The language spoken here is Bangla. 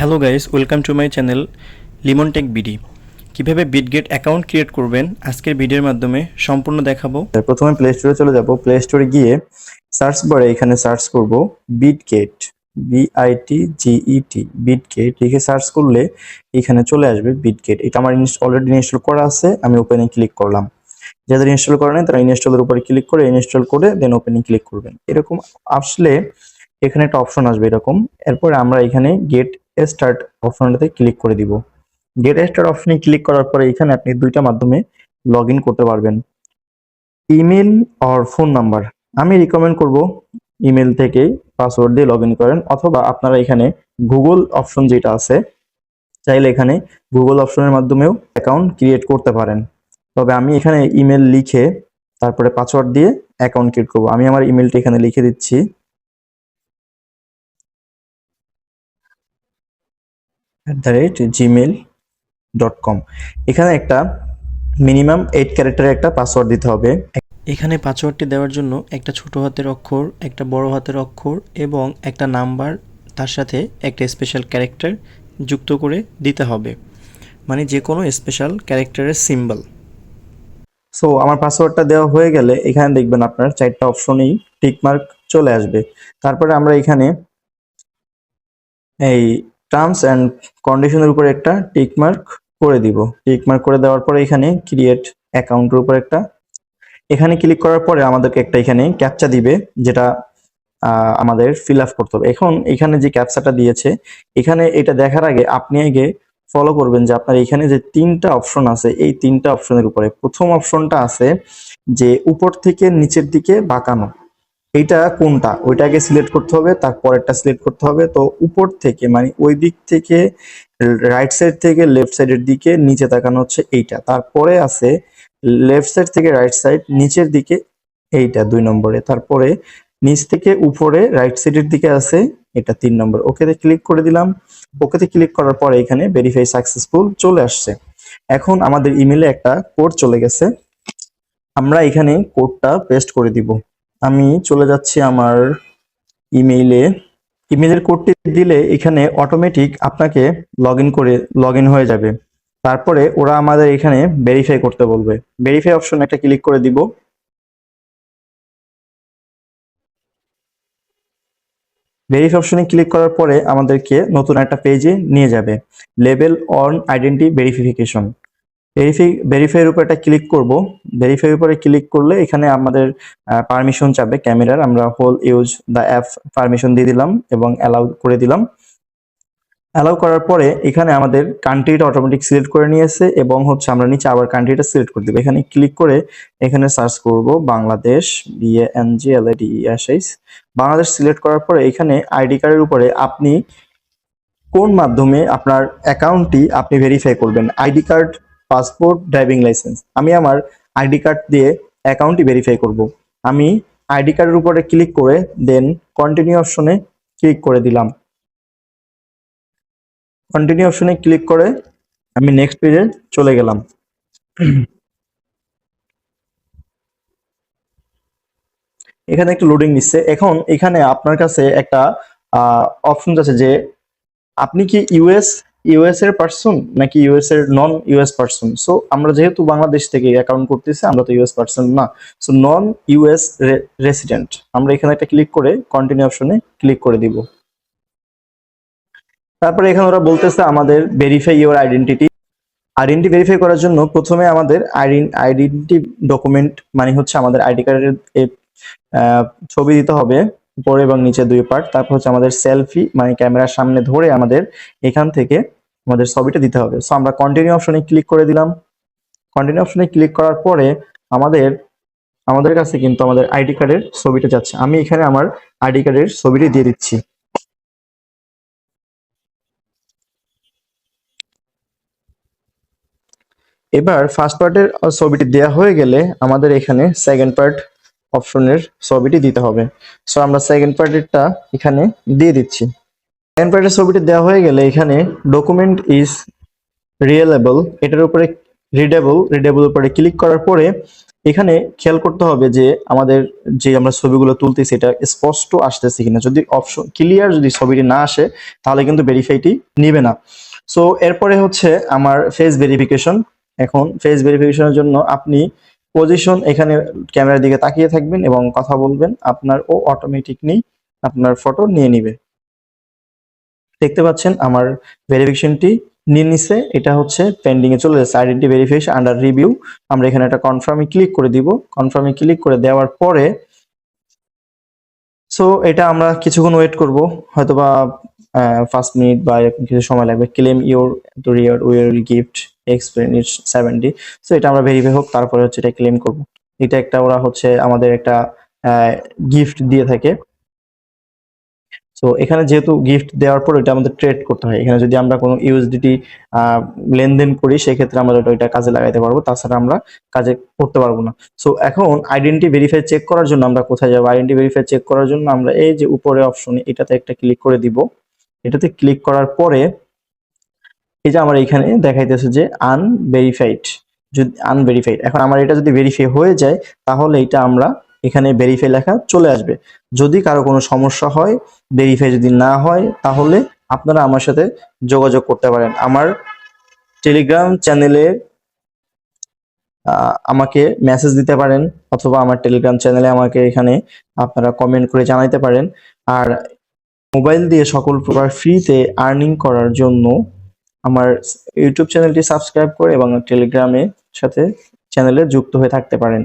Hello guys, welcome to my channel Limon tech BD. কীভাবে বিটগেট অ্যাকাউন্ট ক্রিয়েট করবেন আজকের ভিডিওর মাধ্যমে সম্পূর্ণ দেখাবো। প্রথমে প্লে স্টোরে চলে যাব। প্লে স্টোরে গিয়ে সার্চ বারে এখানে সার্চ করব বিটগেট, BITGET, বিটগেট লিখে সার্চ করলে এখানে চলে আসবে বিটগেট। এটা আমার অলরেডি ইনস্টল করা আছে, আমি ওপেনে ক্লিক করলাম। যাদের ইনস্টল করা নেই তারা ইনস্টলের উপরে ক্লিক করে ইনস্টল করে দেন ওপেনে ক্লিক করবেন। এরকম আসলে এখানে একটা অপশন আসবে এরকম। এরপর আমরা এখানে গেট স্টার্ট অপশনটাতে ক্লিক করে দিব। গেট স্টার্ট অপশনে ক্লিক করার পরে এখানে আপনি দুইটা মাধ্যমে লগ ইন করতে পারবেন, ইমেল আর ফোন নাম্বার। আমি রিকমেন্ড করব ইমেল থেকে পাসওয়ার্ড দিয়ে লগ ইন করেন, অথবা আপনারা এখানে গুগল অপশন যেটা আছে চাইলে এখানে গুগল অপশনের মাধ্যমেও অ্যাকাউন্ট ক্রিয়েট করতে পারেন। তবে আমি এখানে ইমেল লিখে তারপরে পাসওয়ার্ড দিয়ে অ্যাকাউন্ট ক্রিয়েট করব। আমি আমার ইমেলটা এখানে লিখে দিচ্ছি, @gmail.com। এখানে একটা মিনিমাম 8 ক্যারেক্টারের একটা পাসওয়ার্ড দিতে হবে। এখানে পাসওয়ার্ডটি দেওয়ার জন্য একটা ছোট হাতের অক্ষর, একটা বড় হাতের অক্ষর এবং একটা নাম্বার, তার সাথে একটা স্পেশাল ক্যারেক্টার যুক্ত করে দিতে হবে, মানে যে কোনো স্পেশাল ক্যারেক্টারের সিম্বল। সো আমার পাসওয়ার্ডটা দেওয়া হয়ে গেলে এখানে দেখবেন আপনার 4টা অপশনেই টিকমার্ক চলে আসবে। তারপরে আমরা এখানে এই টার্মস অ্যান্ড কন্ডিশনের উপরে একটা টিকমার্ক করে দিব। টিকমার্ক করে দেওয়ার পরে এখানে ক্রিয়েট অ্যাকাউন্টের উপর একটা এখানে ক্লিক করার পরে আমাদেরকে একটা এখানে ক্যাপচা দিবে, যেটা আমাদের ফিল আপ করতে হবে। এখন এখানে যে ক্যাপচাটা দিয়েছে, এখানে এটা দেখার আগে আপনি আগে ফলো করবেন যে আপনার এখানে যে 3টা অপশন আছে, এই 3টা অপশনের উপরে প্রথম অপশনটা আছে যে উপর থেকে নিচের দিকে বাঁকানো, এইটা কোনটা ওইটাকে সিলেক্ট করতে হবে, তারপরেরটা সিলেক্ট করতে হবে। তো উপর থেকে মানে ওই দিক থেকে রাইট সাইড থেকে লেফট সাইডের দিকে নিচে তাকানো হচ্ছে এইটা। তারপরে আছে লেফট সাইড থেকে রাইট সাইড নিচের দিকে, এইটা 2 নম্বরে। তারপরে নিচ থেকে উপরে রাইট সাইডের দিকে আছে, এটা 3 নম্বর। ওকেতে ক্লিক করে দিলাম। ওকেতে ক্লিক করার পরে এখানে ভেরিফাই সাকসেসফুল চলে আসছে। এখন আমাদের ইমেলে একটা কোড চলে গেছে, আমরা এখানে কোডটা পেস্ট করে দিব। আমি চলে যাচ্ছি আমার ইমেইলে। ইমেইলের কোডটি দিলে এখানে অটোমেটিক আপনাকে লগ ইন হয়ে যাবে। তারপরে ওরা আমাদের এখানে ভেরিফাই করতে বলবে। ভেরিফাই অপশন একটা ক্লিক করে দিব। ভেরিফাই অপশনে ক্লিক করার পরে আমাদেরকে নতুন একটা পেজে নিয়ে যাবে, লেভেল অন আইডেন্টি ভেরিফিকেশন। ভেরিফাইয়ের উপর একটা ক্লিক করব। ভেরিফাইয়ের উপরে ক্লিক করলে এখানে আমাদের পারমিশন চাবে ক্যামেরার। আমরা হোল ইউজ দ্য অ্যাপ পারমিশন দিয়ে দিলাম এবং অ্যালাউ করে দিলাম। অ্যালাউ করার পরে এখানে আমাদের কান্ট্রিটা অটোমেটিক সিলেক্ট করে নিয়েছে এবং হচ্ছে আমরা নিচে আবার কান্ট্রিটা সিলেক্ট করে দেবো। এখানে ক্লিক করে এখানে সার্চ করব বাংলাদেশ, BANGLADESH। বাংলাদেশ সিলেক্ট করার পরে এখানে আইডি কার্ডের উপরে আপনি কোন মাধ্যমে আপনার অ্যাকাউন্টটি আপনি ভেরিফাই করবেন, ID card, passport, driving licence. আমি আমার আইডি কার্ড দিয়ে অ্যাকাউন্টটি ভেরিফাই করব। আমি আইডি কার্ডের উপরে ক্লিক করে দেন কন্টিনিউ অপশনে ক্লিক করে দিলাম। কন্টিনিউ অপশনে ক্লিক করে আমি নেক্সট পেজে চলে গেলাম। এখানে একটু লোডিং নিচ্ছে। এখন এখানে আপনার কাছে একটা অপশন আছে যে আপনি কি ইউএস এর পারসন নাকি ইউএস এর নন ইউএস পারসন। সো আমরা যেহেতু বাংলাদেশ থেকে অ্যাকাউন্ট করতেছি, আমরা তো ইউএস পারসন না, সো নন ইউএস রেসিডেন্ট। আমরা এখানে একটা ক্লিক করে কন্টিনিউ অপশনে ক্লিক করে দিব। তারপরে এখানে ওরা বলতেছে আমাদের verify your identity. Identity verify করার জন্য প্রথমে আমাদের আইডেন্টি ডকুমেন্ট মানে হচ্ছে আমাদের আইডি কার্ডের ছবি দিতে হবে উপরে এবং নিচে 2 পার্ট। তারপর হচ্ছে আমাদের সেলফি মানে ক্যামেরার সামনে ধরে আমাদের এখান থেকে আমাদের ছবিটা দিতে হবে। সো আমরা কন্টিনিউ অপশনে ক্লিক করে দিলাম। কন্টিনিউ অপশনে ক্লিক করার পরে আমাদের কাছে কিন্তু আমাদের আইডি কার্ডের ছবিটা যাচ্ছে। আমি এখানে আমার আইডি কার্ডের ছবিটি দিয়ে দিচ্ছি। এবার ফার্স্ট পার্টের ছবিটি দেওয়া হয়ে গেলে আমাদের এখানে সেকেন্ড পার্ট অপশনের ছবিটি দিতে হবে। সো আমরা সেকেন্ড পার্টেরটা এখানে দিয়ে দিচ্ছি। সেকেন্ড পার্টের ছবিটি দেওয়া হয়ে গেলে এখানে ডকুমেন্ট ইজ রিয়েলেবল, এটার উপরে রিডেবল উপরে ক্লিক করার পরে এখানে খেয়াল করতে হবে যে আমাদের যে আমরা ছবিগুলো তুলতেছি এটা স্পষ্ট আসতেছে কিনা। যদি অপশন ক্লিয়ার যদি ছবিটি না আসে তাহলে কিন্তু ভেরিফাইটি নিবে না। সো এরপরে হচ্ছে আমার ফেস ভেরিফিকেশন। এখন ফেস ভেরিফিকেশনের জন্য আপনি পজিশন এখানে ক্যামেরার দিকে তাকিয়ে থাকবেন এবং কথা বলবেন, আপনার ও অটোমেটিকলি আপনার ফটো নিয়ে নিবে। দেখতে পাচ্ছেন আমার ভেরিফিকেশনটি নিয়ে নিছে, এটা হচ্ছে পেন্ডিং এ চলে যাচ্ছে। আইডেন্টি ভেরিফিকেশন আন্ডার রিভিউ, আমরা এখানে একটা কনফার্মে ক্লিক করে দিব। কনফার্মে ক্লিক করে দেওয়ার পরে সো এটা আমরা কিছুক্ষণ ওয়েট করব, হয়তোবা 5 মিনিট বা এরকম কিছু সময় লাগবে। Claim your reward will gift experience 70। So এটা আমরা ভেরিফাই হোক, তারপরে হচ্ছে এটা ক্লেম করব। এটা একটা ওরা হচ্ছে আমাদের একটা গিফট দিয়ে থাকে। সো এখানে যেহেতু গিফট দেওয়ার পর এটা আমাদের ট্রেড করতে হয়। এখানে যদি আমরা কোনো ইউএসডিটি লেনদেন করি সেক্ষেত্রে আমরা ওইটা কাজে লাগাইতে পারবো, তাছাড়া আমরা কাজে করতে পারবো না। সো এখন আইডেন্টি ভেরিফাই চেক করার জন্য আমরা কোথায় যাবো? আইডেন্টি ভেরিফাই চেক করার জন্য আমরা এই যে উপরে অপশনে এটাতে একটা ক্লিক করে দিব। এটাতে ক্লিক করার পরে এই যে আমার এখানে দেখাইতেছে যে আনভেরিফাইড, যদি আনভেরিফাইড। এখন আমার এটা যদি ভেরিফাই হয়ে যায় তাহলে এটা আমরা এখানে ভেরিফাই লেখা চলে আসবে। যদি কারো কোনো সমস্যা হয়, ভেরিফাই যদি না হয়, তাহলে আপনারা আমার সাথে যোগাযোগ করতে পারেন। আমার টেলিগ্রাম চ্যানেলে আমাকে মেসেজ দিতে পারেন, অথবা আমার টেলিগ্রাম চ্যানেলে আমাকে এখানে আপনারা কমেন্ট করে জানাইতে পারেন। আর মোবাইল দিয়ে সকল প্রকার ফ্রিতে আর্নিং করার জন্য আমার ইউটিউব চ্যানেলটি সাবস্ক্রাইব করে এবং টেলিগ্রামে সাথে চ্যানেলে যুক্ত হয়ে থাকতে পারেন।